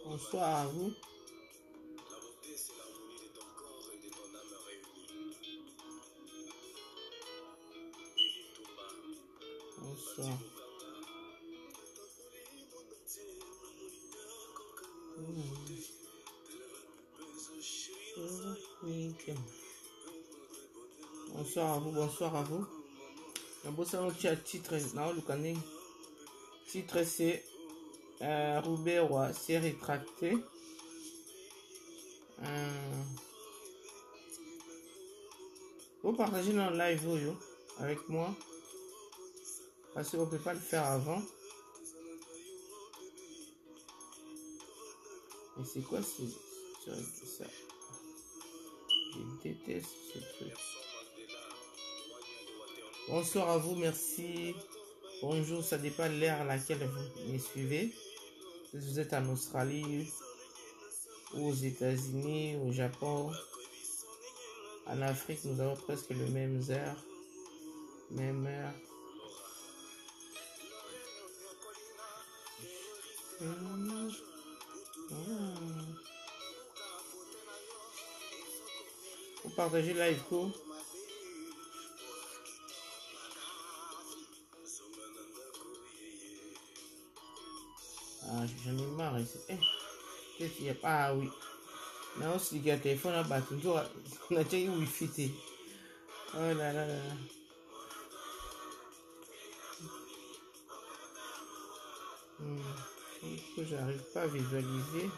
Bonsoir à vous. Bonsoir. Bonsoir à vous, bonsoir à vous. Titre c'est Roubaix Roi, c'est rétracté. Vous partagez dans le live avec moi parce qu'on ne peut pas le faire avant. Mais c'est quoi ça? Je déteste ce truc. Bonsoir à vous, merci. Bonjour, ça dépend de l'ère à laquelle vous me suivez. Si vous êtes en Australie, ou aux États-Unis, au Japon, en Afrique, nous avons presque le même heure. Même heure. Vous partagez live court. Ah, j'en ai marre ici. Qu'est-ce qu'il y a pas? Ah oui. Non, si il y a un téléphone là-bas, toujours, on a déjà eu Wi-Fi. Oh là là là. J'arrive pas à visualiser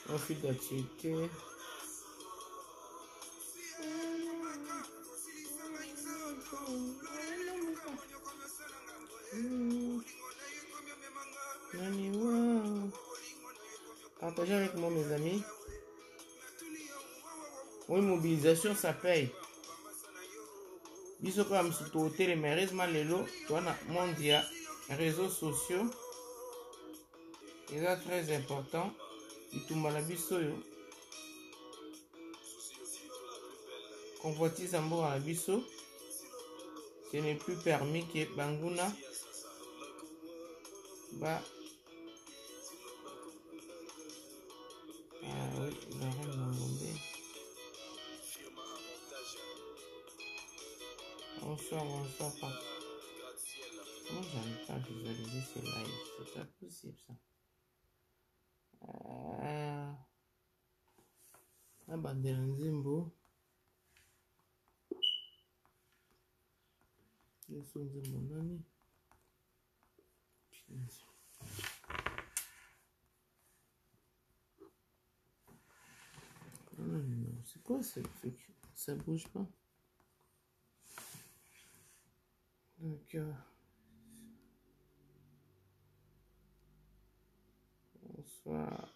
mon fil d'activité. Partagez avec moi, mes amis. Oui, mobilisation, ça paye. Biso comme si tu as télémérisme, lelo, tu as mondia, réseaux sociaux. C'est très important. Et tout malabiso yo. Convoitise en bord à biso. Ce n'est plus permis que Banguna. Bah. Ah oui, la reine Mangombe. Bonsoir, bonsoir. Comment j'arrive pas à visualiser ces lives? C'est pas possible ça. Bandera Nzimbo. Yesu Nzimbo nani? C'est quoi ce truc? Ça bouge pas. Donc, bonsoir.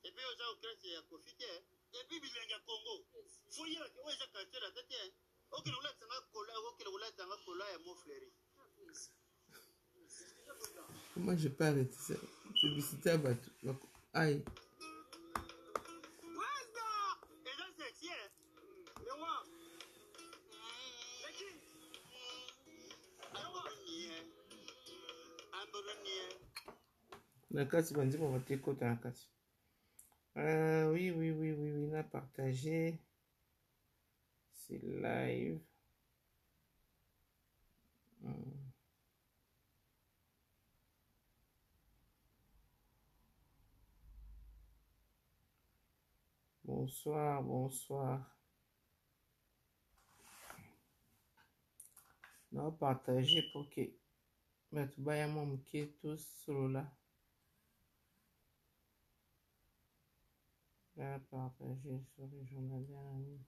Et puis, aux gens qui ont profité, et puis, il y a Congo. Faut y aller, où est-ce que tu as la tête? Ok, nous l'avons collé, ok, nous l'avons collé à mon frère. Comment je peux arrêter ça? Publicité à Batou. Aïe. Nakati bandi on va t'écouter Nakati. Oui, on a partagé. C'est live. Bonsoir, bonsoir. On a partagé pour que Batubaya Momke tous solo là. cas, partager sur les journaux d'un ami.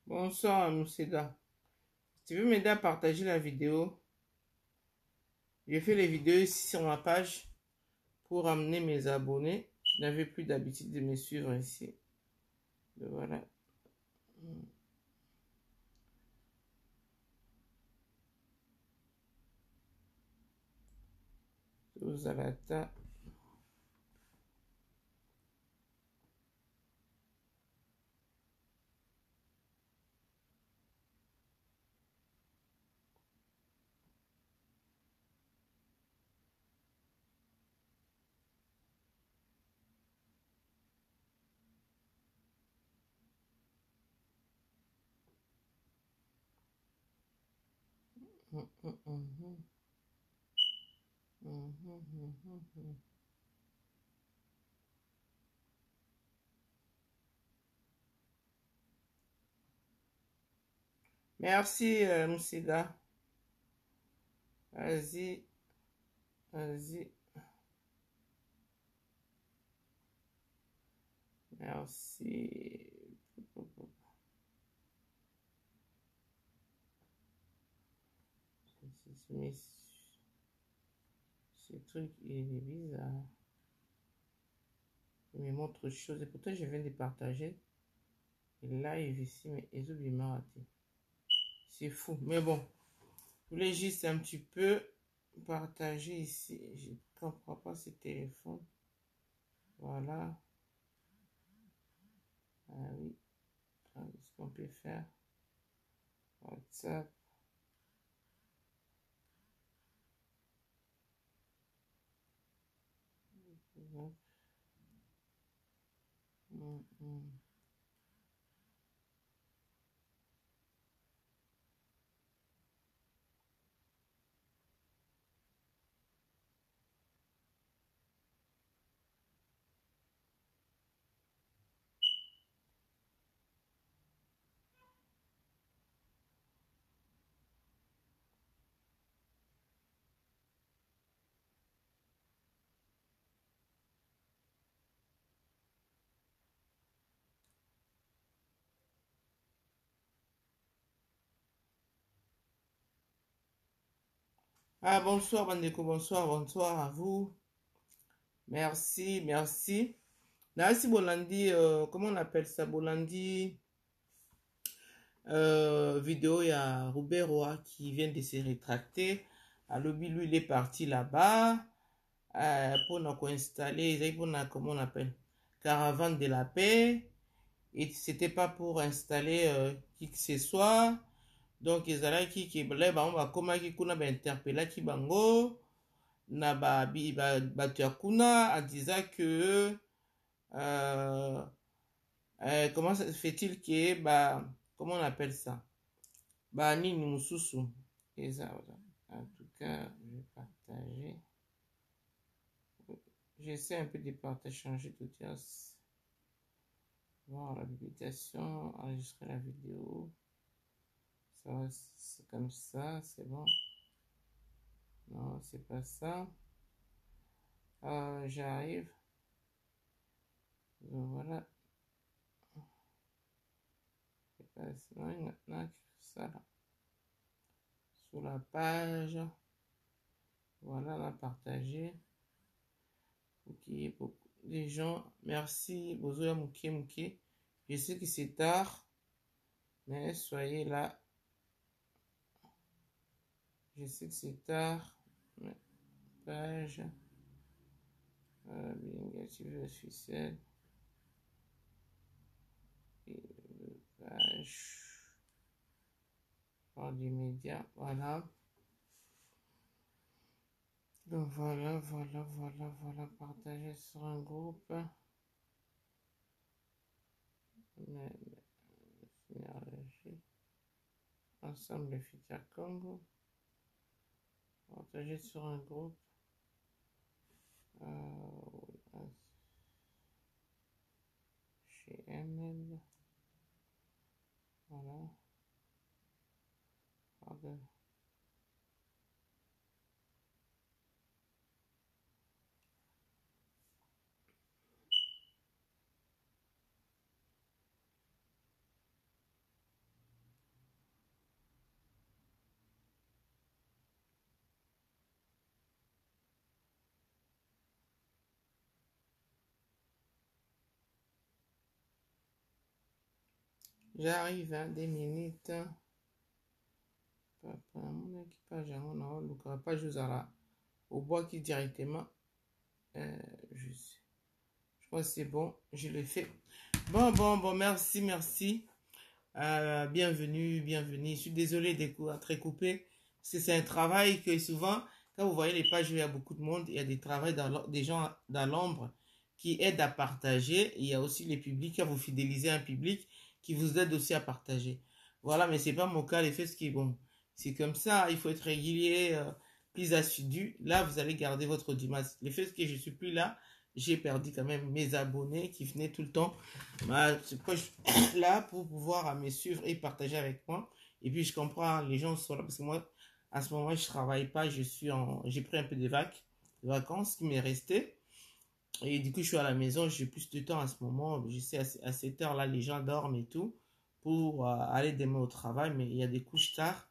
Bonsoir, Mousseda. Si tu veux m'aider à partager la vidéo, j'ai fait les vidéos ici sur ma page pour amener mes abonnés. Je n'avais plus d'habitude de me suivre ici. Donc, voilà. Zalata. Merci, Moussida. Vas-y. Vas-y. Merci. Ce truc, il est bizarre. Il me montre autre chose. Et pourtant, je viens de partager. Et live ici, mais ils ont bien raté. C'est fou. Mais bon, je voulais juste un petit peu partager ici. Je ne comprends pas ce téléphone. Voilà. Ah oui. Qu'est-ce qu'on peut faire? WhatsApp. Ah, bonsoir, Bandeko, bonsoir, bonsoir à vous. Merci, merci. Merci, Bolandi, comment on appelle ça? Bolandi, vidéo, il y a Robert Roy qui vient de se rétracter. À lobby, lui, il est parti là-bas pour nous installer, comment on appelle? Caravane de la paix. Et c'était pas pour installer qui que ce soit. Donc, ils allaient qui on va comment qui kuna ba interpeller qui bango na bato ya kuna en disant que comment ça fait-il que comment on appelle ça nini mususu et ça en tout cas je vais partager, j'essaie un peu de partager, changer d'audience, voir la publication, enregistrer la vidéo, ça va, c'est comme ça, c'est bon. Non, c'est pas ça. J'arrive. Donc voilà. C'est pas ça. Non, il ça là. Sur la page. Voilà, on a partagé. Ok, beaucoup des gens. Merci. Bozoya Mouké Mouké. Je sais que c'est tard. Mais soyez là. Je sais que c'est tard. Mais page. Négative officielle. Et page. Par des médias. Voilà. Donc voilà, partager sur un groupe. Synergie. Ensemble Futur Congo. Partager sur un groupe. Chez ML. Voilà. Pardon. J'arrive à des minutes. Papa, mon équipage, on a le pas juste au bois qui directement. Je crois que c'est bon, je le fais. Bon, merci, merci. Bienvenue, bienvenue. Je suis désolé d'être très coupé. Parce que c'est un travail que souvent, quand vous voyez les pages où il y a beaucoup de monde, il y a des gens dans l'ombre qui aident à partager. Il y a aussi les publics, quand vous fidélisez un public, qui vous aide aussi à partager. Voilà, mais c'est pas mon cas, les faits, ce qui est bon. C'est comme ça, il faut être régulier, plus assidu. Là, vous allez garder votre audience. Les faits, que je suis plus là, j'ai perdu quand même mes abonnés qui venaient tout le temps. C'est quoi, là pour pouvoir me suivre et partager avec moi. Et puis je comprends, les gens sont là parce que moi, à ce moment, je travaille pas, j'ai pris un peu de vacances qui m'est resté. Et du coup, je suis à la maison, j'ai plus de temps à ce moment. Je sais, à cette heure-là, les gens dorment et tout pour aller demain au travail, mais il y a des couches tard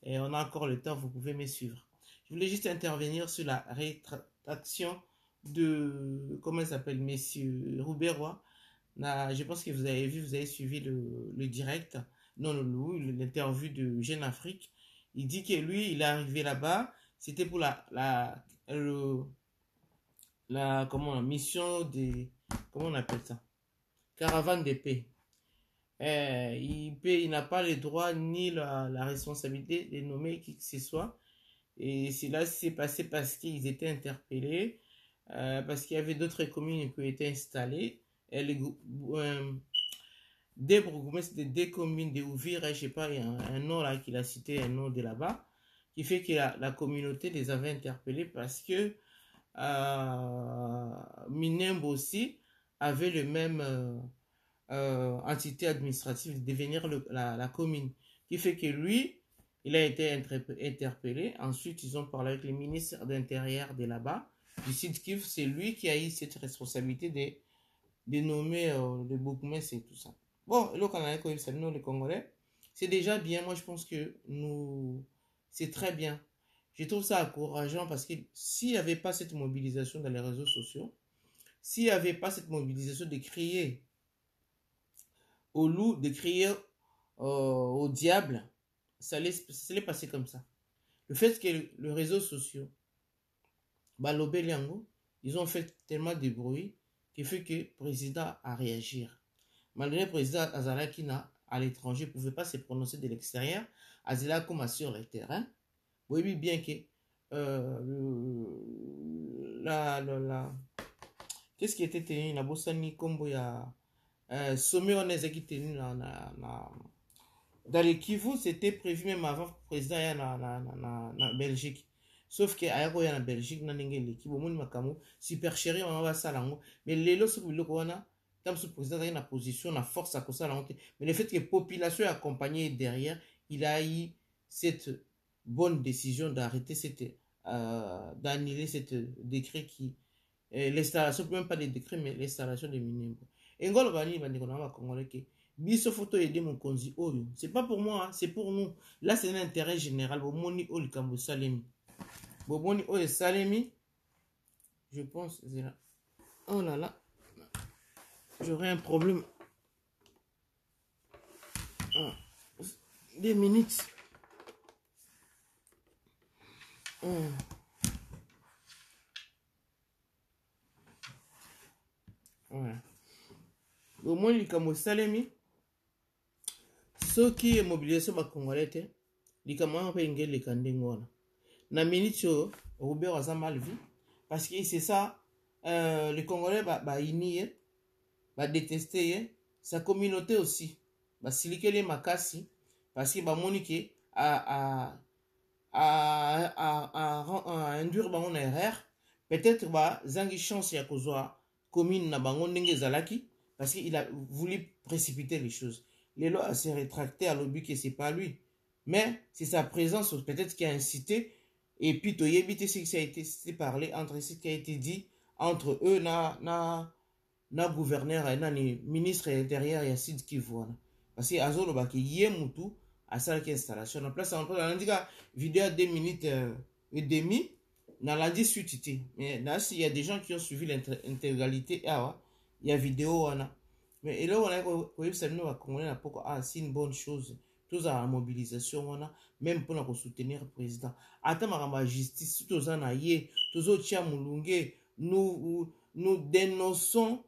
et on a encore le temps, vous pouvez me suivre. Je voulais juste intervenir sur la rétraction de, comment il s'appelle, Monsieur Rouberois. Je pense que vous avez vu, vous avez suivi le direct, non, l'interview de Jeune Afrique. Il dit que lui, il est arrivé là-bas, c'était pour comment, la mission de, comment on appelle ça? Caravane de paix. Il n'a pas le droit ni la responsabilité de nommer qui que ce soit. Et cela s'est passé parce qu'ils étaient interpellés, parce qu'il y avait d'autres communes qui étaient installées. Et c'était des communes de Ouvira, je sais pas, il y a un nom là qu'il a cité, un nom de là-bas, qui fait que la communauté les avait interpellés parce que Minembwe aussi avait le même entité administrative de devenir la commune, qui fait que lui, il a été interpellé. Ensuite, ils ont parlé avec le ministre d'Intérieur de là-bas, du Sud Kivu. C'est lui qui a eu cette responsabilité de nommer le bourgmestre et tout ça. Bon, le Canada, nous, les Congolais, c'est déjà bien. Moi, je pense que c'est très bien. Je trouve ça encourageant parce que s'il n'y avait pas cette mobilisation dans les réseaux sociaux, s'il n'y avait pas cette mobilisation de crier au loup, de crier au diable, ça allait passer comme ça. Le fait que les réseaux sociaux, Balobé ils ont fait tellement de bruit qui fait que le président a réagi. Malgré le président Azala qui à l'étranger ne pouvait pas se prononcer de l'extérieur, Azala comme sur le terrain, vous voyez bien que qu'est-ce qui était tenu na Bossani Kombo ya sommet on est qui tenu dans les Kivu, c'était prévu même avant le président ya na Belgique. Sauf que ayako ya na Belgique na ndenge l'équipe au monde makamu super chéri on va ça lango mais lelo ce biloko wana comme ce président a une position na force à cause la mais le fait que la population est accompagnée derrière il a eu cette bonne décision d'arrêter d'annuler cette décret qui l'installation même pas des décrets mais l'installation des Minembwe et ngolo bani bandeko na ba congolais que biso photo aider mon konzi oyo c'est pas pour moi hein, c'est pour nous là c'est un intérêt général bomoni o likambo salemi bomoni o salemi je pense là. Oh là là j'aurais un problème 2 minutes ouais. Bomoni likambo salemi soki mobilisation bakongolais te likambo wana mpe engeleka ndenge wana na minute oyo Robert aza mal vu parce que c'est ça les Congolais baini ye badéteste ye sa communauté aussi basilikeli ye makasi parce que bamoni ke induire bango na erreur peut-être zangi chance ya kozwa commune na bango ndenge zalaki parce qu'il a voulu précipiter les choses. Les lois s'est rétracté à l'objet que c'est pas lui. Mais c'est sa présence peut-être qui a incité. Et puis, tu as évité ce qui a été parlé entre ce qui a été dit entre eux, na gouverneur et na ministre intérieur et Sid Kivu. Parce que Azolo Baki Yemutu a ça qui installation. En place, on a dit vidéo 2 minutes et demie. Dans la suite, mais là, il y a des gens qui ont suivi l'intégralité. Il y a vidéo. Mais là, on a c'est une bonne chose. Tous à la mobilisation, même pour nous soutenir le président. Attends, ma justice, tous en aïe, tous au Tchamoulungue, nous dénonçons.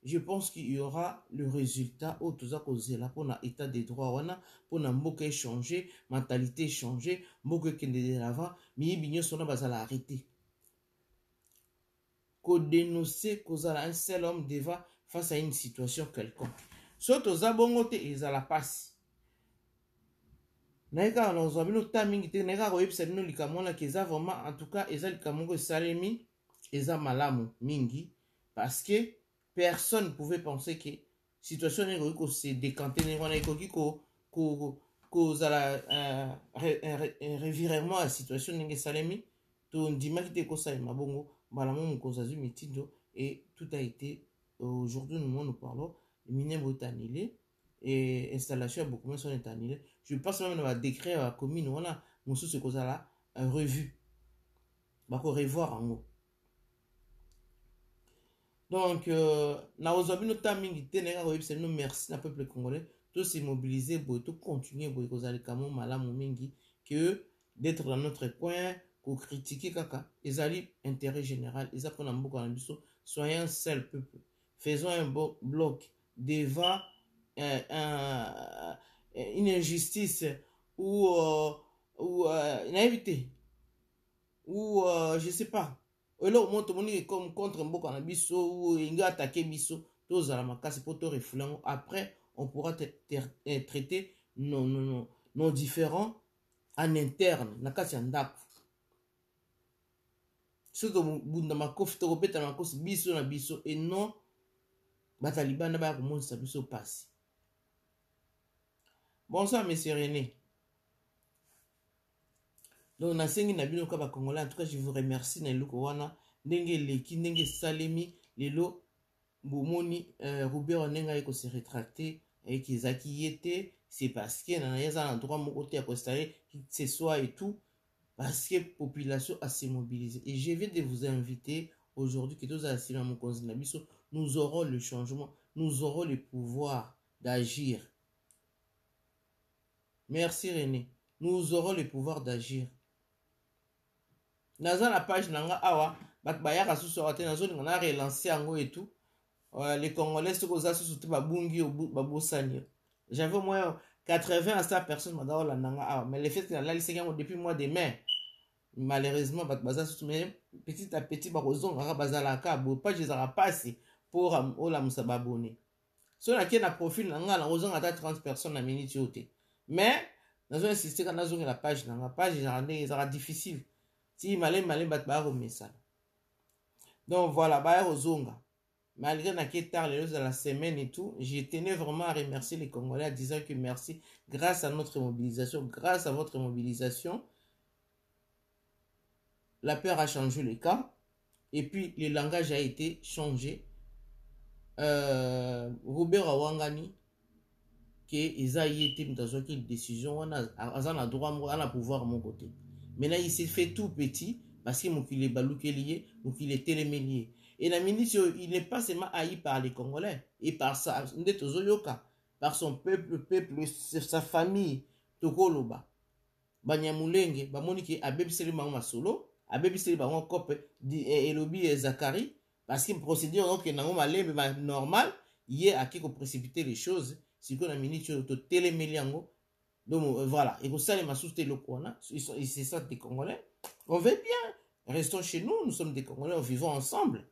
Je pense qu'il y aura le résultat au tout ça causé là pour l'état des droits pour na mboka changer mentalité changer mboka kende de l'avant mais binyo sona bazala arrêter ko dénoncer causala un seul homme devant face à une situation quelconque soto za bongo te ezala passe naika na zobino timing te naika ko yebisa bino likamona keza vraiment en tout cas eza likamongo salemi eza malamu mingi parce que personne ne pouvait penser que la situation se décanter un revirement à la situation de Salemi. Et tout a été, aujourd'hui nous parlons, le minimum est annulé et l'installation beaucoup moins sont annulées. Je pense même qu'on va décrire la commune, on a mon sous ce qu'on a là, revue. On va revoir en haut. Donc, merci na peuple congolais, tous se mobiliser pour tout continuer pour que d'être dans notre coin, pour critiquer kaka, ils allaient intérêt général, ils apprennent soyons un seul peuple, faisons un bon bloc devant une injustice ou une invité ou je sais pas. Elo moto moni comme contre mboka na biso ou inga attaquer biso tous à la makasi pour te refouler après on pourra traiter nos différents en interne na kati ya ndako soto bunda makofi to beta makosi biso na biso et non batalibana ba ko monisa biso passe. Bonsoir monsieur René. Donc, nasengi na bino kaba congolais, en tout cas, je vous remercie na luko wana ndenge leki ndenge salemi lelo bomoni Robert Onenga eko se rétracter et kizaki yete, c'est parce que na yaza na droit moko te à constater ce soit et tout parce que population a se mobilisé et je vais de vous inviter aujourd'hui que tous assis dans mon conseil na biso, nous aurons le changement, nous aurons le pouvoir d'agir. Merci René. Nous aurons le pouvoir d'agir. Dans la page nanga awa bakbayaka susu ate nazo ngana relancer ango et tout les congolais ce koza susu te babungi babosani j'avais au moins 80 à 100 personnes madao la nanga awa mais le fait que la liste depuis mois de mai malheureusement bakbaza susu mais petit à petit bakozonga bazala ka bo page ezara passer pour ola musababone so na na profil nanga na ozonga ata 30 personnes na minute yote mais nazo insister kana zonga la page nanga page ezara difficile. Si malé bat ba message. Donc voilà, ba rozonga. Malgré na tard les de la semaine et tout, je tenais vraiment à remercier les Congolais en disant que merci grâce à notre mobilisation, grâce à votre mobilisation, la peur a changé le cas et puis le langage a été changé. Robert Awangani que Isaïe était dans une décision, on a droit on a pouvoir à mon côté. Maintenant, il s'est fait tout petit parce qu'il est balouké lié, qu'il est télémélié. Et la ministre, il n'est pas seulement haï par les Congolais et par par son peuple, sa famille, Tokoloba, Banyamulenge, Bamonike, Abebiseli Mama Solo, Abebiseli Bama Kope, Elobi et Zakari, parce qu'il procédure normal, il est à qui précipiter les choses, si qu'on a ministre télémélié. Donc voilà, et vous savez, ma souté le Kouana, c'est ça des Congolais. On veut bien, restons chez nous, nous sommes des Congolais, vivons ensemble.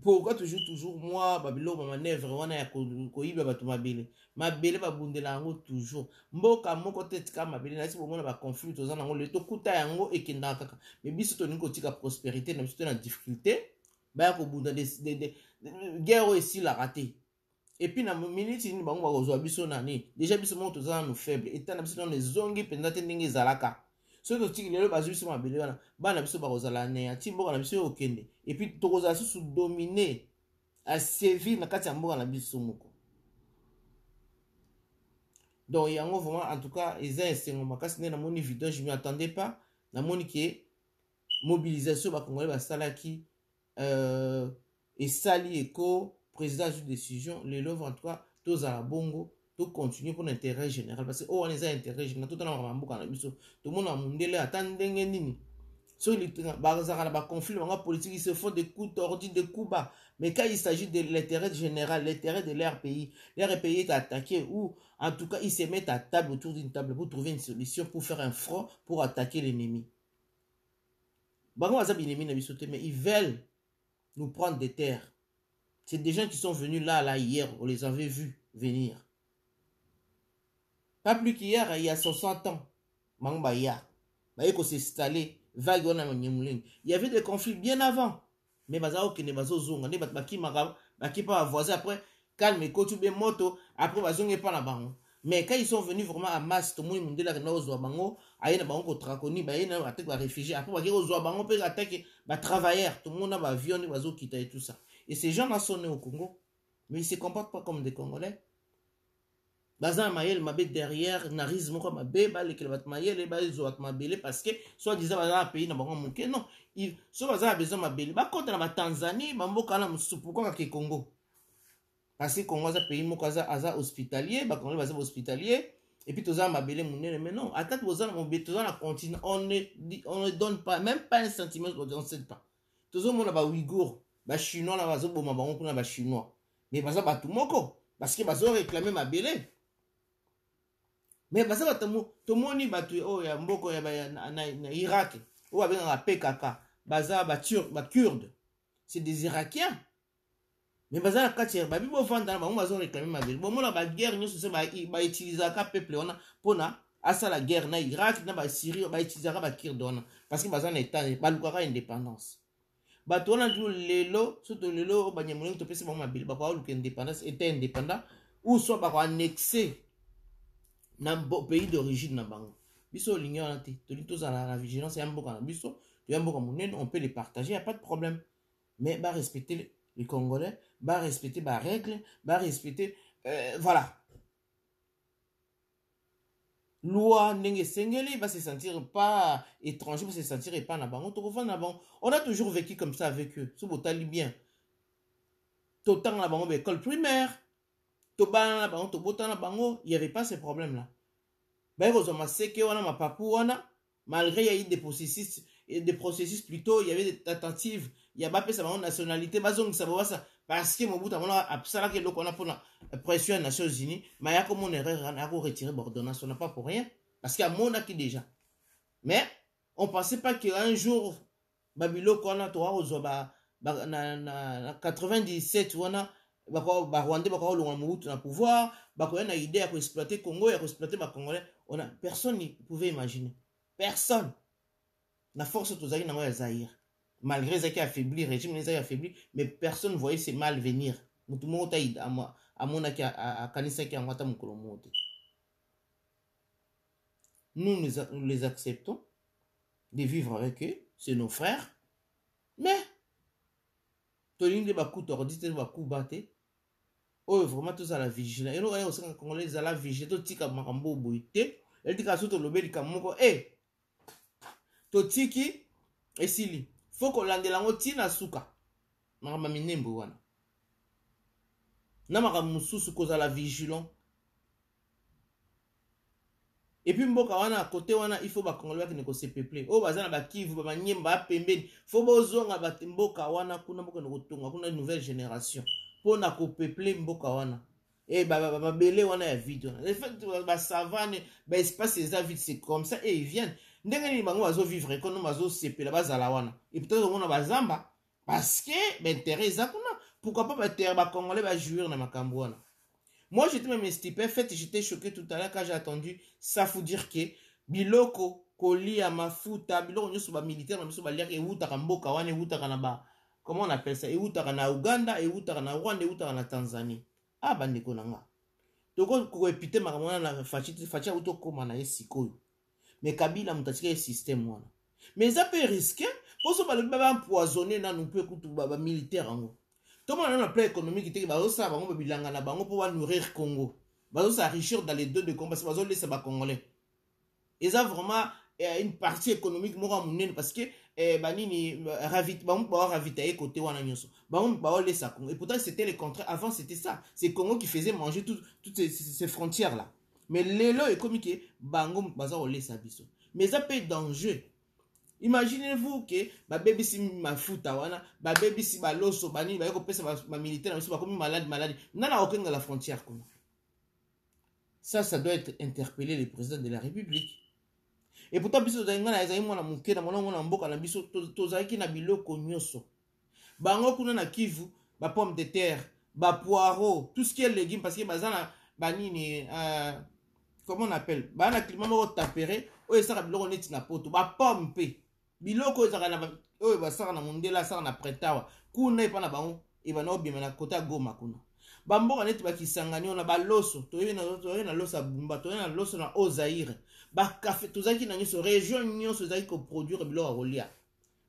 pourquoi toujours moi babilo ma manœuvre wana ya koyiba bato mabele mabele babundela yango toujours mboka moko te tika mabele na si bomona ba conflit toza nango le to kuta yango ekenda kaka mais biso to ningo tika prospérité na biso na difficulté ba ko bunda de guerre ici la raté et puis na minute ni bango ba kozwa biso nani déjà biso mo toza na faible et na biso dans les zongi penza te ndenge zalaka so to tiki lelo bazwi biso mabele wana bana biso ba kozala ne ati mboka na biso okende et puis to kozala sous dominer à sévir na kati ya mboka na biso moko. Donc yango vraiment en tout cas eza esengo makasi nde na moni vidéo je m'y attendais pas na moni ke mobilisation ba congolais ba salaki et sali eko président de décision lelo en tout cas tous à la bongo to continuer pour l'intérêt général parce que oh on est à intérêt général tout dans mboka na biso tout monde a mundele atandenge nini so les conflits politiques ils se font des coups tordus des coups bas mais quand il s'agit de l'intérêt général l'intérêt de leur pays est attaqué ou en tout cas ils se mettent à table autour d'une table pour trouver une solution pour faire un front pour attaquer l'ennemi mais ils veulent nous prendre des terres. C'est des gens qui sont venus là hier on les avait vus venir pas plus qu'hier il y a 60 ans Mangba ko s'installer vague il y avait des conflits bien avant mais bazao qui ne bazo zonga ne baki maka baki pas voisin après calme ko tu be moto après bazonge pas na bango mais quand ils sont venus vraiment à masse tout le monde mondela na ozwa bango ayena bango ko traconi ba yena attaque ba réfugiés après ba ozwa bango pe attaque ba travailleurs tout le monde ba avion bazo quitter et tout ça et ces gens là sont nés au Congo mais ils se comportent pas comme des Congolais. Bazan mayel mabe derrière narisme moko mabe ba lekele bat mayel ba zo at mabele parce que soit disant bazan pays na bango muke non il so bazan besoin mabele ba kota na ba Tanzanie ba mboka na mususu pourquoi ka Congo parce que Congo za pays moko za hospitalier ba Congo bazan hospitalier et puis toza mabele munene mais non attaque bazan mon toza na continent on ne donne pas même pas un centimètre on sait pas tozo mona ba Ouïghour ba chinois na bazo boma bango kuna ba chinois mais bazan ba tout moko parce que bazo réclamer mabele. Mais parce que tout le monde battu oh ya mboko ya na Irak ou avec un PKK baza ba Kurdes c'est des Irakiens mais baza katia ba bibo vanda ba bazo réclamer ma ville bon mona ba guerre nous c'est ba utiliser ka peuple on a pona asa la guerre na Irak na ba Syrie ba utiliser ba Kurdes on parce que baza na état ba lukaka indépendance ba to na lelo surtout lelo ba nyamuleng to pesa ba ma ville ba ko luka indépendance état indépendant ou soit ba ko annexer na pays d'origine na bango biso l'ignorant tous à la vigilance ya mboka na biso ya mboka monene on peut les partager y a pas de problème mais ba respecter les Congolais ba respecter ba règles ba respecter voilà loi ndenge sengeli va se sentir pas étranger va se sentir pas na bango to ko na bango on a toujours vécu comme ça avec eux so botali bien to tang na bango école primaire. Il n'y avait pas ces problèmes-là. Malgré il y a eu des processus plutôt, il y avait des tentatives, il y a pas de nationalité, parce que mon bout a que l'on a pour la pression des Nations Unies, mais il y a comme une erreur, on a retiré l'ordonnance, on n'a pas pour rien, parce qu'il y a mon acquis déjà. Mais on ne pensait pas qu'un jour, Babylone, qu'on a 97, on a Rwandais na pouvoir na idée à exploiter Congo et à exploiter Congolais on a personne ne pouvait imaginer personne la force tous na ya Zaïre malgré ça qui affaibli régime les a affaibli mais personne ne voyait ces mal venir mutu mo ta ida à mona ki a kanisa ki ngata mukolo mote nous les acceptons de vivre avec eux c'est nos frères mais tolinde ba coup tordi te ba coup baté. Oh vraiment tous à la vigilance et nous on sait qu'on les à la vigilance tout tika makambo boité et tika surtout le beli kamoko to tiki esili faut qu'on landela ngoti na suka makamba minembo wana na makambo mususu koza la vigilance et puis mboka wana côté wana il faut ba congolais qui ne ko se peupler oh bazana ba kivu ba nyemba pembeni faut bozonga ba mboka wana kuna mboka no kotonga kuna nouvelle génération pour na ko peupler mboka wana et ba belé wana ya vide en fait ba savane ba espace les vide c'est comme ça et ils viennent ndenge ni bango bazo vivre comme bazo sepela bazala wana et peut-être on a bazamba parce que ben intérêt za kuna pourquoi pas ba Congolais ba jouir na makambo wana. Moi j'étais même stupéfait, j'étais choqué tout à l'heure quand j'ai entendu ça faut dire que biloko kolia mafuta biloko nyoso ba militaire na biso ba liaka eutaka mboka wana eutaka na ba comment on appelle ça eutaka na Uganda eutaka na Rwanda eutaka na Tanzanie. Ah bandeko nanga. Toko ko epite makambo na fachi auto koma na esikoyo. Mais Kabila mutatika système wana. Mais ça peut risquer pour ça ba empoisonner na nous peut kutu ba militaire ango. Tout le monde a un plan économique qui va bilanga na bango pour nourrir Congo. Bazo s'enrichir dans les deux de Congo parce que bazo laisser ba congolais. Et ça vraiment une partie économique mora munene parce que banini ravit bango ba ravitailler côté wana nyoso. Bango ba laisser Congo. Et pourtant c'était le contraire. Avant c'était ça. C'est Congo qui faisait manger toutes ces frontières là. Mais lelo économique bango bazo laisser biso. Mais ça peut être dangereux. Imaginez-vous que ba baby si mafuta wana ba baby si ba loso bani ba yoko pesa ba militaire na biso ba komi malade nana okenga la frontière comme ça doit être interpellé le président de la République. Et pourtant biso zanga na ezai mwana muke na mwana mboka na biso tozaki na biloko nyoso bango kuna na Kivu ba pomme de terre ba poireau tout ce qui est légumes parce que bazana banini comment on appelle bana climat moko tempéré oyo esaka biloko neti na poto ba pomme pe biloko ezaka na oyo basaka na mondela asaka na pretawa kuna epa na bango ebana obima na kota Goma kuna bamboka neti bakisangani ona baloso toye na loso bumba toye na loso na Ozaire ba café tozaki na nyoso région nyonso ezaki ko produire biloko kolia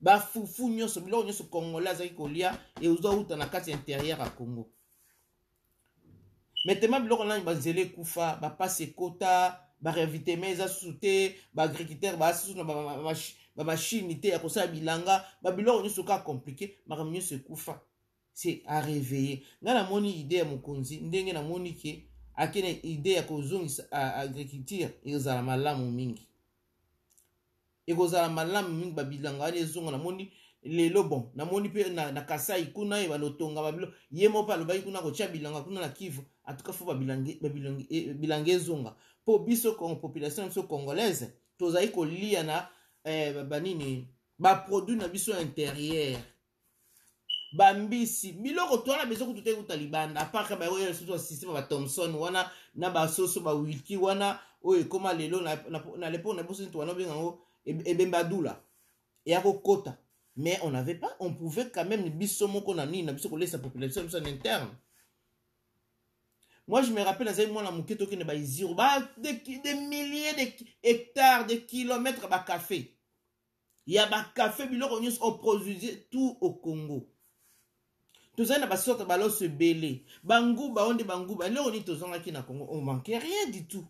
ba fufu nyonso biloko nyonso congolais ezaki kolia et ozo uta na kati intérieur à Congo. Maintenant biloko na banzele kufa ba passe kota ba révité mais asouté ba agriculteur ba asu na ba machine te ya kosala bilanga ba biloko nyonso ka compliqué makambo nyonso ekufa. C'est à réveiller. Nga na moni idée ya mokonzi ndenge na moni ke akene idée ya kozongisa agriculture ezala malamu mingi. Ekozala malamu mingi ba bilanga ali ezonga na moni lelo bon na moni pe na Kasai kuna e balotonga ba bilo yemo pa lobai kuna ko tia bilanga kuna na Kivu en tout cas faut ba bilanga ezonga po biso comme population so congolaise tozai ko lia na banini ba produit na biso intérieur bambisi biloko toana bezo kutute kutalibanda apaka ba oyo soso système ba Thomson wana na ba soso ba wiki wana oyo koma lelo na lepo na boso to wana benga ngo ebembadula et ya kokota. Mais on n'avait pas, on pouvait quand même biso moko na ni na biso ko laisser population en interne. Moi je me rappelle dans moi la muketo ki ne ba iziro ba des milliers d'hectares de kilomètres ba café. Il y a ba café biloko nyos on produisait tout au Congo. Tozana ba sorte ba lo se belé. Banguba onde banguba lelo ni tozanga ki na Congo, on manquait rien du tout.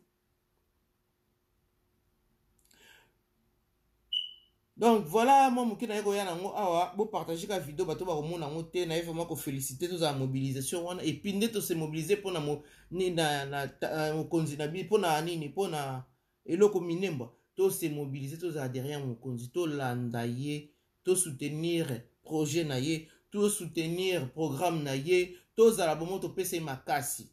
Donc voilà, moi mouki na yeko ya nango awa bo partager ka vidéo bato ba komona ngo te na vraiment ko féliciter tous à mobilisation wana et puis ndeto se mobiliser pona mo ni na mokonzi na bi pona nini pona eloko minemba to se mobiliser tous à derrière mokonzi to landa ye to soutenir projet na ye to soutenir programme na ye to za la bomo to pese makasi.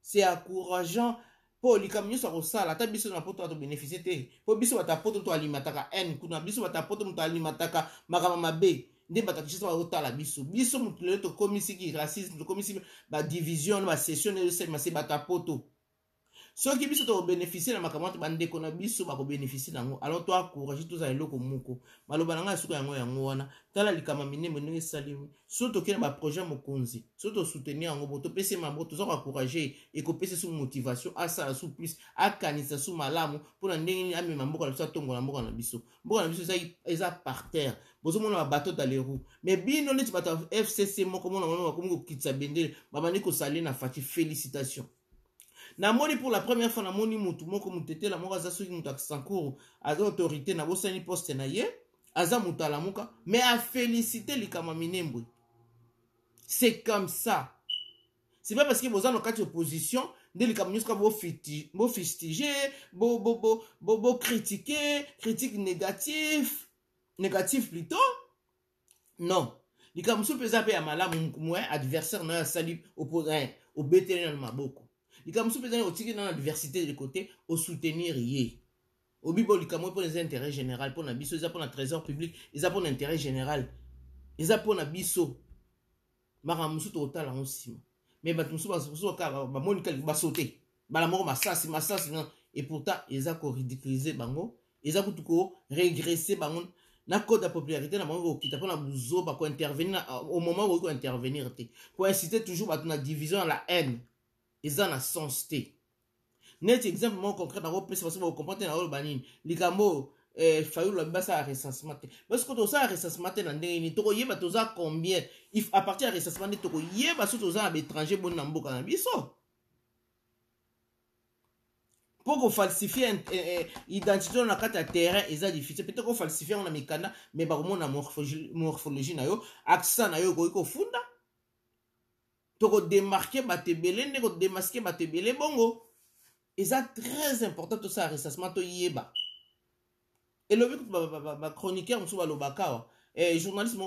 C'est encourageant. Po likamnyo sa kosala ta biso na poto to bénéficier te po biso bata poto to alimataka en kuna biso bata poto to alimataka makama mabe nde batakishisa ba otala biso mutu lelo to komisiki racisme to komisiki ba division ba session de se mase bata poto soki biso to bénéficier na makambo to bandeko na biso ba ko bénéficier nango alors to encourager tous za eloko moko maloba nanga suko yango wana tala likama minembo ndenge salimi soto kena ba projet mokonzi soto soutenir yango boto pese mambo to za encourager et ko pese sous motivation asa sous plus akanisa sous malamu pour ndenge ami mambo ka tongo na mboka na biso eza par terre bozo mona ba bateau dans les roues mais bino neti bata FCC moko mona mona ko mo kitsa bendele babani ko saler na fati félicitations. Na moni pour la première fois na moni mutu moko mutete la moko aza soki mutu akisankuru aza autorité na bosani poste na ye aza mutu alamuka mais a féliciter likama minembwe. C'est comme ça. C'est pas parce que vous avez une opposition de likama minembwe bo fustiger bo critiquer critique négatif plutôt. Non. Likama minembwe pesa pe ya malamu moi adversaire na sali opposant au bétélé na maboko. Likama minembwe pesa otiki na diversité de côté au soutenir yé. Au bibo likama pour les intérêts généraux pour na biso, pour na trésor public, pour l'intérêt général. Pour na biso. Maramusu total en sima. Mais Batumusu ba monika ba sauter. Ba la mort masasi et pourtant ils ont ridiculisé bango, ils ont tout régressé bango na code de popularité na bango qui t'a pas na buzo ba ko intervenir au moment où il faut intervenir té. Pour inciter toujours ba na division la haine. Ils ont la sens té. Net exemple mon concret na représentation parce que vous comprenez na olo banini. Likambo fayu la basa recensement parce que toza recensement na ndenge ni toko yeba toza combien if à partir de recensement toko yeba so toza na étranger bon na mboka na biso pour ko falsifier identité na kata terrain eza difficile peut-être ko falsifier on na mikanda mais ba ko na morphologie na yo accent na yo ko funda toko démarquer ba tebele ndeko démasquer ba tebele bongo eza très important to ça recensement to yeba. Et le chroniqueur, journaliste,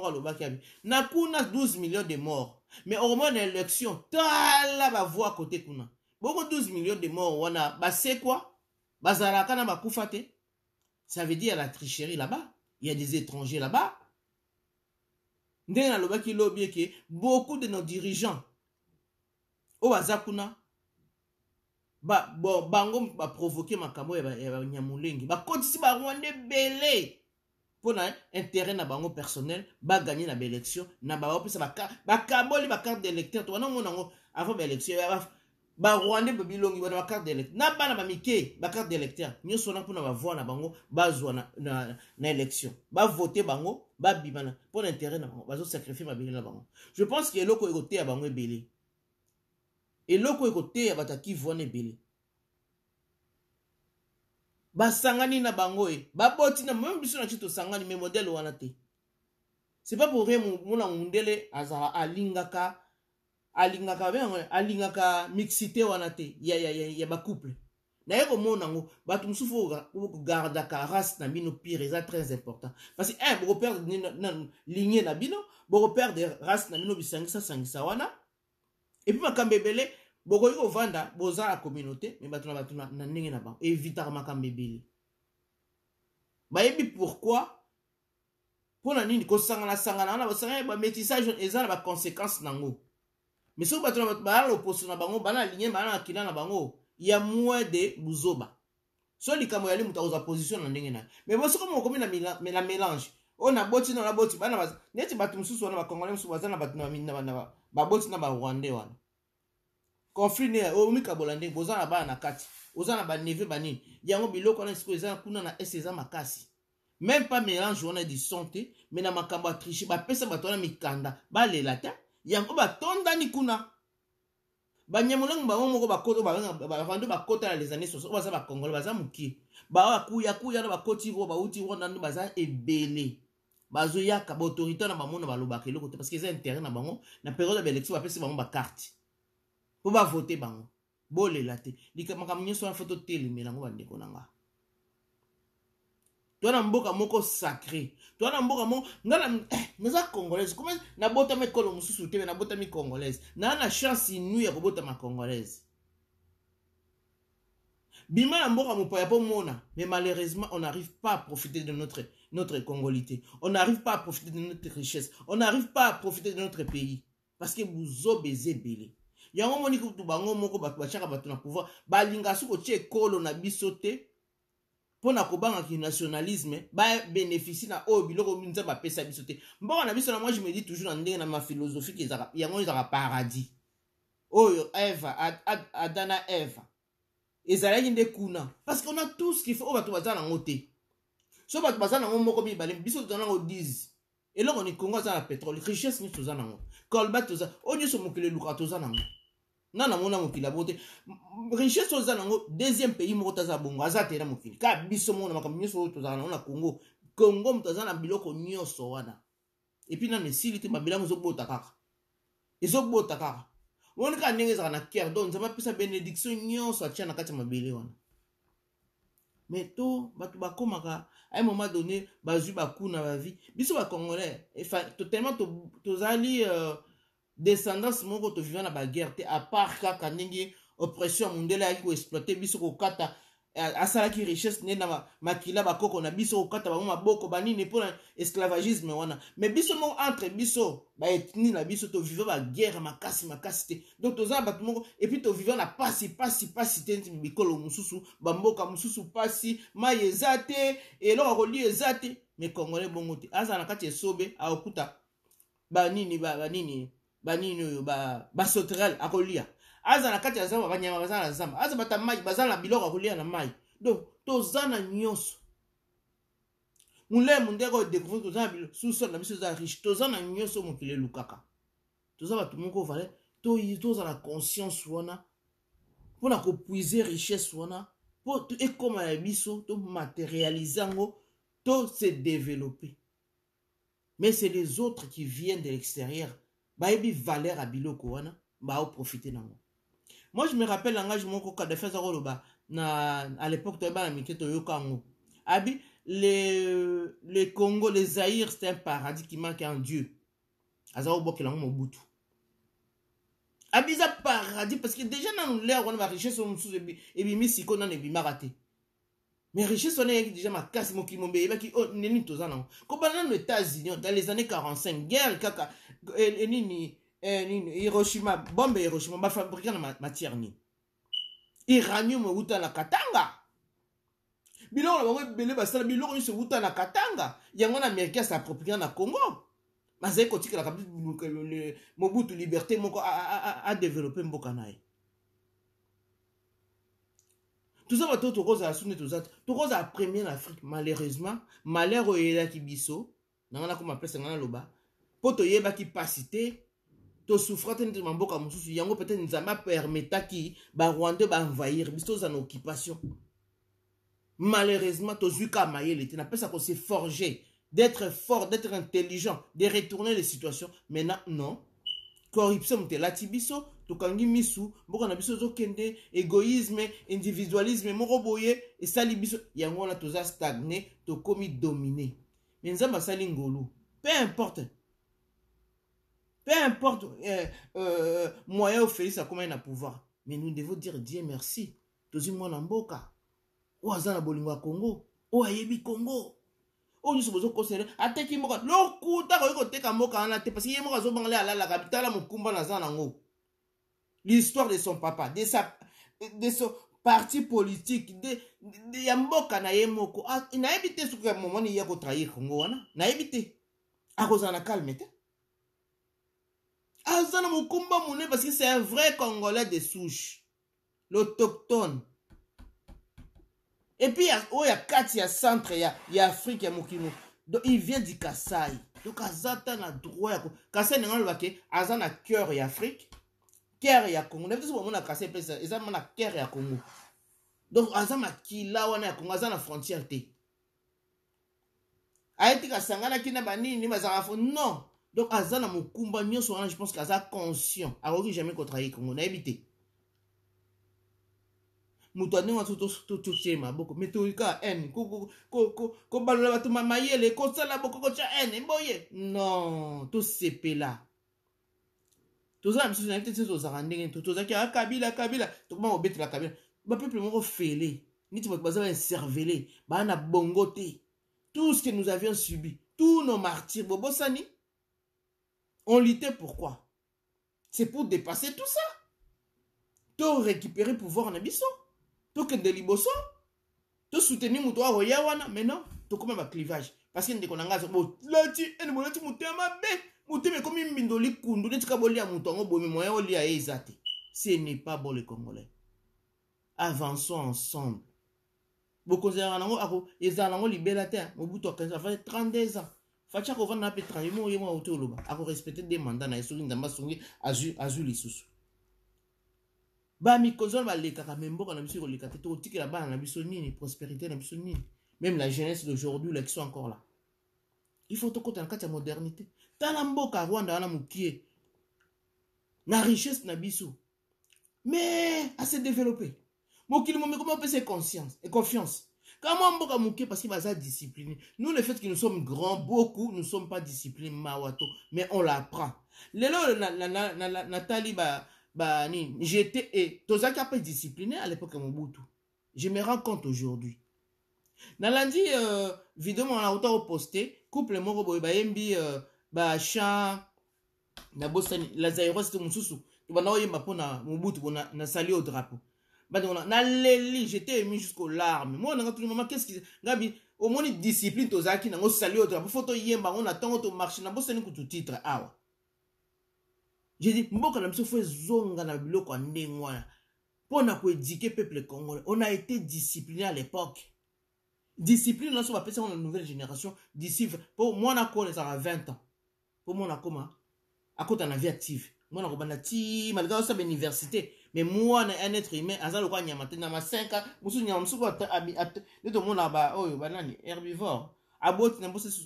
n'a pas 12 millions de morts. Mais au moins, l'élection, tala va voir côté kuna. Beaucoup 12 millions de morts, on a, bah c'est quoi? Bazalaka na bakufate. Ça veut dire la tricherie là-bas. Il y a des étrangers là-bas. Ndena loba ki lobby que beaucoup de nos dirigeants, au bazakuna, bango ba provoquer makambo ya nyamulengi ba kotisi ba rwande belé pour na intérêt na bango personnel ba gagner na élection na ba opesa ba kaboli ba carte d'électeur to wanango nango avant ba élection ba rwande ba bilongi ba carte d'électeur na bana ba mike ba carte d'électeur nyoso na pona ba voir na bango ba zwa na élection ba voter bango ba bimana pour l'intérêt na bango ba zo sacrifier ba belé na bango. Je pense que eloko ekote ya bango belé. Et loko ekote ya bataki vone belé. Basangani na bango baboti na même biso na chito sangani mais modèle wana te. C'est pas pour rien mona mundele azara alingaka mixité wana te ya ba couple. Na yeko mona ngo batu musufu garda ka race na bino pire c'est très important parce que boko perdre lignée na bino boko perdre race na bino sangisa wana. Et puis makambebele boko yiko vanda boza la communauté mais batuna na ndenge na ba éviter makambebele. Ba yebi pourquoi pona nini ko sangana na ba sangana ba métissage ezala ba conséquences nango. Mais so batuna ba la opposition na bango bana lignée bana akila na bango ya moins de buzoba. So likambo ya limu ta oza position na ndenge na. Mais bo soko mo komi na mélange. On a boti na boti bana ba neti batu mususu wana ba congolais mususu bazana batuna ba boti na ba rwandais wana. Conflit ne omika bolande bozana ba na kati ozana ba neve banini yango biloko na siko ezana kuna na esa makasi même pas mélange on a du santé mais na makambo a tricher ba pesa batona mikanda ba lelata yango ba tonda ni kuna ba nyamulangu ba moko ba koto ba vando ba kota les années 60 baza ba congolais baza muki ba kuya na ba koti ro ba uti ro nando baza ebele bazo yaka ba autorité na ba mona ba lobaka eloko parce que c'est intérêt na bango na période de l'élection ba pesa bango ba carte pour ba voter bango bolé la te likamaka mnyeso na photo tele melango bandeko nanga toi na mboka moko sacré toi na mboka moko ngala naza congolaise comment na bota me kolo mususu te na bota mi congolaise na chance inouïe ya kobota ma congolaise bima na mboka mopaya po mona mais malheureusement on n'arrive pas à profiter de notre congolité, on n'arrive pas à profiter de notre richesse, on n'arrive pas à profiter de notre pays parce que vous obéissez belé. Yango moni kutu bango moko bachaka batu na pouvoir balinga suko tie kolo na bisote pona kobanga ki nationalisme ba bénéficie na o biloko minza ba pesa bisote mbona na biso na moi je me dis toujours na ndenge na ma philosophie que yango ezaka paradis oyo Eva Adana Eva ezalaki nde kuna parce qu'on a tout ce qu'il faut o batu bazana ngote so batu bazana ngo moko bi balem biso tona ngo 10 eloko ni Congo za na pétrole richesse ni tozana ngo kolba toza onyo so mokile luka tozana ngo nana mona mokili abote richesse oza nango deuxième pays moko taza bongo aza tena mokili ka biso mona makambo nyonso tozala nango na Congo moto aza na biloko nyonso wana et puis nana esili te babilango ezobota kaka woni ka ndenge ezaka na cœur donc nzambe apesa bénédiction nyonso atia na kati ya mabele wana mais to bato bakomaka à un moment donné bazwi bakuna bavi biso bacongolais totalement tozali descendance moko to vivant na ba guerre te à part kaka ndenge oppression mondele yaki ko exploiter biso ko kata asalaki richesse ne na makila bakoko na biso okata bango maboko banini mpona esclavagisme wana mais biso moko entre biso baethnie na biso tovive baguerre makasi makasi te donc toza na bato moko epuis tovive na pasi te nti bikolo mosusu bamboka mosusu pasi mai eza te eloko akolia eza te mais congolais bongo te azala na kati esobe akokuta banini oyo basauterelle akolia aza na kati ya zamba banyama baza na zamba aza bata mai baza na biloko akolia na mai donc toza na nyonso mulemu ndeko odécouvrir toza na biloko sous-sol na biso eza riche toza na nyonso mokili elukaka toza bato moko vale toza na conscience wana mpona kopuise richesse wana mpo ekoma ya biso tomatérialise yango to se développer mais c'est les autres qui viennent de l'extérieur bayebi valeur ya biloko wana baoprofite nango. Moi, je me rappelle langage mon coca de faire à l'époque de la Miketo Yokango. Abi, les Congo, les Zaïre, c'est un paradis qui manque en Dieu. Azao Bokelang Mobutu. Abi, ça paradis parce que déjà dans l'air, on a richesse sur sous et bimi si qu'on en est bimaraté. Mais richesse, on est déjà ma casse, mon kimombe, et qui oh, n'est tous an. Comme dans les États-Unis, dans les années 45, guerre, kaka, et nini. Hiroshima, bombe Hiroshima, ba fabriquer na matière ni. Iranium uta na Katanga. Biloko na bango belé basala biloko se uta na Katanga. Yango na Américain s'approprier na Congo. Mazai kotika la kabili Mobutu liberté moko a développer mboka nae. Tout ça va tout cause à sunne tout ça. Tout cause à premier en Afrique malheureusement, malheur oyela ki biso, na comme appelle ça na loba. Poto yeba ki pasité to souffrance de mamboka mususu yango peut-être nzamba permetta ki ba Rwanda ba envahir biso en occupation malheureusement to zuka mayele te na pesa ko se forger d'être fort d'être intelligent de retourner les situations maintenant non corruption te lati biso to kangi misu mboka na biso zo kende égoïsme individualisme moko boye et sali biso yango na toza stagné to komi dominé mais nzamba sali ngolu peu importe moyen ou félix à comment il a pouvoir. Mais nous devons dire Dieu merci. Tozi mwana mboka. O azana bolingo Congo. O ayebi Congo. O nous sommes considérés. Ateki mboka. Lokuta ko teka mboka ana te parce que yemo zo bangale ala la capitale mukumba na zana ngo. L'histoire de son papa, de son parti politique, de ya mboka na yemoko. Na ebité ce que moment ni yako trahir Congo wana. Na ebité. Akozana calme te. Azana Mukumba Mouné parce que c'est un vrai Congolais de souche. L'autochtone. Et puis, il y a 4, il y a centre, il y a Afrique, il y a Mokino. Donc, il vient du Kassai. Donc, Azata na droit. Kassai n'est pas le Azana cœur et Afrique. Cœur et Congo. Vous savez, on a Kassai, ils ont cœur et Congo. Donc, Azana Kila, on a Congo, Azana frontière. Aïti Kassangana Kina Bani, ni Mazarafo. Non. Donc, Azana Mukumba, je pense qu'Aza conscient. Alors, jamais contre Aïe Congo, on a évité. Moutouane, on a tout schéma, beaucoup. Mais tout le cas, haine, ko balola tu mamayele, ko sala beaucoup, ko cha haine, boye. Non, tout c'est là. Tout ça, monsieur, n'avez peut-être aux arandés, tout ça qui a Kabila, tout le monde obéit la Kabila. Bah, peuple, mon fêlé. Ni tu vas pas cervelé. Bah, on a bongoté. Tout ce que nous avions subi, tous nos martyrs, Bobo Sani. On luttait pourquoi? C'est pour dépasser tout ça. Tout récupérer pouvoir en abysso. Tout que de liboso. Tout soutenir moutoua royawana. Mais non, tout comme un clivage. Parce qu'il y a des konangas. Lati, elle m'a dit moutema bé. Moutema comme une mindoli kundu. N'est-ce pas bolé à moutongo bomi moyen oli à ezate. Ce n'est pas bon les Congolais. Avançons ensemble. Beaucoup de gens ils ont libéré terre. Mobutu a fait 32 ans. Facha ko vana pe trahimo yemo autoloba ako respecter des mandats na esoki ndamba songi azu lisusu ba mi kozol ba leka ka membo na biso ko leka te to tikela ba na biso nini prospérité na biso nini même la jeunesse d'aujourd'hui là qui sont encore là il faut to kota na kati ya modernité tala mboka Rwanda wana mukie na richesse na biso mais à se développer mokili mo comment peut se conscience et confiance. Comment mboka mouké parce qu'il va discipliné. Nous, le fait que nous sommes grands, beaucoup, nous ne sommes pas disciplinés, mawato, mais on l'apprend. Lelo, Nathalie, j'étais, et Tozaki a pas discipliné à l'époque Mobutu. Je me rends compte aujourd'hui. Nalandi vidéo mon auto au posté couple moko boy bayembi ba chan na bosani la zairo c'était mususu to bana oyemba pona mobutu bona na sali au drapeau ba donc na leli j'étais ému jusqu'aux larmes moi on a tout le moment qu'est-ce qui ngabi au moins discipline to zaki na ngo sali au drapeau photo yemba on attend to marcher na bosani kutu titre awa j'ai dit mboka na biso fo zonga na biloko ndengwana pona ko éduquer peuple congolais on a été discipliné à l'époque. Discipline, là, on va passer à une nouvelle génération d'ici. Pour moi, on a 20 ans. Pour moi, on a à côté de la vie active. Moi, on a malgré ça, l'université. Mais moi, un être humain, à ça, le roi, il y a 5 ans. Moi, il y a un souffle, tout le monde a un herbivore.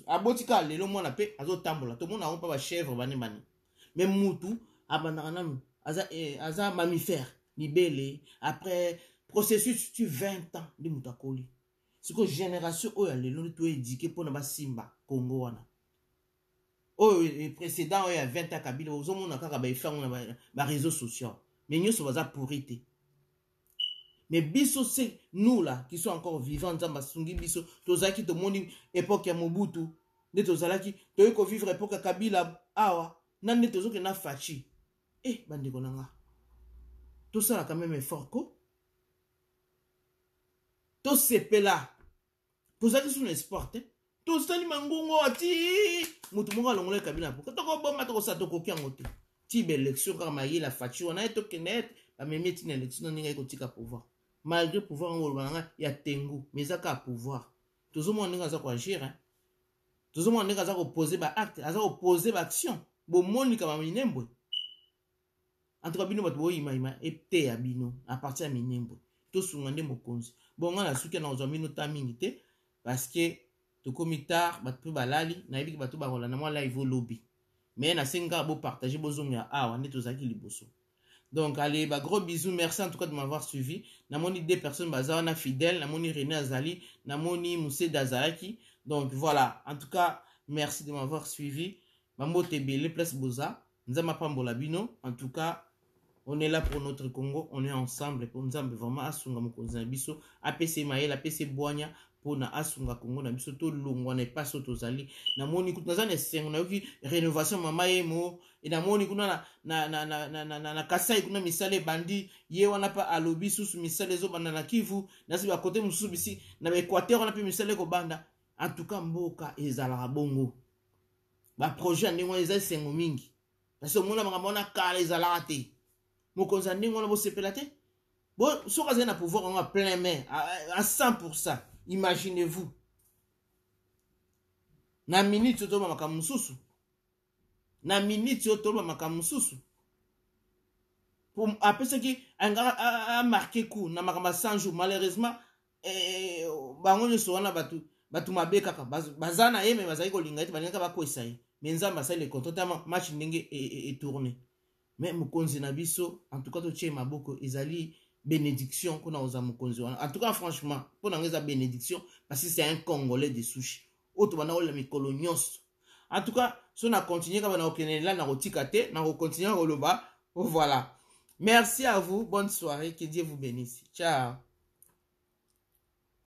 Abotika, les lots, moi, on a fait, à tambola. Tout le monde a un peu de chèvre, mais Moutou, à mammifère, libellé. Après, processus, tu 20 ans de Moutakoli. C'est que génération où elle est tout éduqué pour ne simba Congo wana. Oh précédent il y a 20 ans Kabila aux hommes on a qu'à faire on réseaux sociaux. Mais nous sommes pourrité. Mais biso c'est nous là qui sont encore vivants dans Basungi biso tozaki to moni époque ya Mobutu ne tozalaki to ko vivre époque Kabila awa nan tozo ke na fachi. Bande konanga. Tout ça là quand même effort ko. Tout c'est pela. Pour ça que c'est un sport, tout ça ni mangongo ati mutu monga longole Kabila pour to ko bomba to sa to ko kiangote ti be élection comme la fachi on a to kenet la même élection élection ninga ko tika pouvoir malgré pouvoir on ngolanga ya tengu mais ça ka pouvoir tout monde ninga za ko agir hein tout monde ninga za ko poser ba acte za ko poser ba action bo moni kama minembwe en tout cas bino bato boyima ete ya bino à partir ya minembwe to sungande mokonzi bonga na suki na ozwa mino ta mingi te parce que to komitar bato balali na yebi bato bakola na moi live lobby mais na senga bo partager bozonga awa ne tozaki liboso. Donc allez ba gros bisous, merci en tout cas de m'avoir suivi. Na moni deux personnes baza na fidèle, na moni René Azali, na moni Moussé Dazalaki. Donc voilà, en tout cas merci de m'avoir suivi. Mambo tebele place boza, nzama pambola bino. En tout cas on est là pour notre Congo, on est ensemble pour nous vraiment asunga mokonzi na biso, APC Maël, APC Boigna pour na asunga Congo na biso to longwa na pas tozali. Na moni kuna za na sengo na yoki rénovation mama yemo et na moni kuna na Kasai kuna misale bandi ye wana pa alobi susu misale zo banda na Kivu na si ba côté mususu bisi na Équateur wana pe misale ko banda. En tout cas mboka ezala bongo. Ba projet ndingo eza sengo mingi. Parce que mona mona kala ezala te. Mokonzi ndingo na bo sepela te. Bon, si on a pouvoir on a plein main à 100%. Imaginez-vous. Na minute to ba makamususu. Na minute to ba makamususu. Pour après ce qui a marqué coup na makamba 100 jours malheureusement bango nyo so wana batu mabeka ka bazana yeme bazali ko linga ete balinga ba ko esayi. Mais nzamba ça le content match ndenge est tourné. Mais mokonzi na biso en tout cas to tche maboko ezali bénédiction qu'on a aux amokonzi. En tout cas franchement pour na bénédiction parce que c'est un Congolais de souche. Auto bana ola mikolo nyos. En tout cas si on a continué comme on a okene là na rotikate na continuer au loba. Voilà. Merci à vous, bonne soirée, que Dieu vous bénisse. Ciao.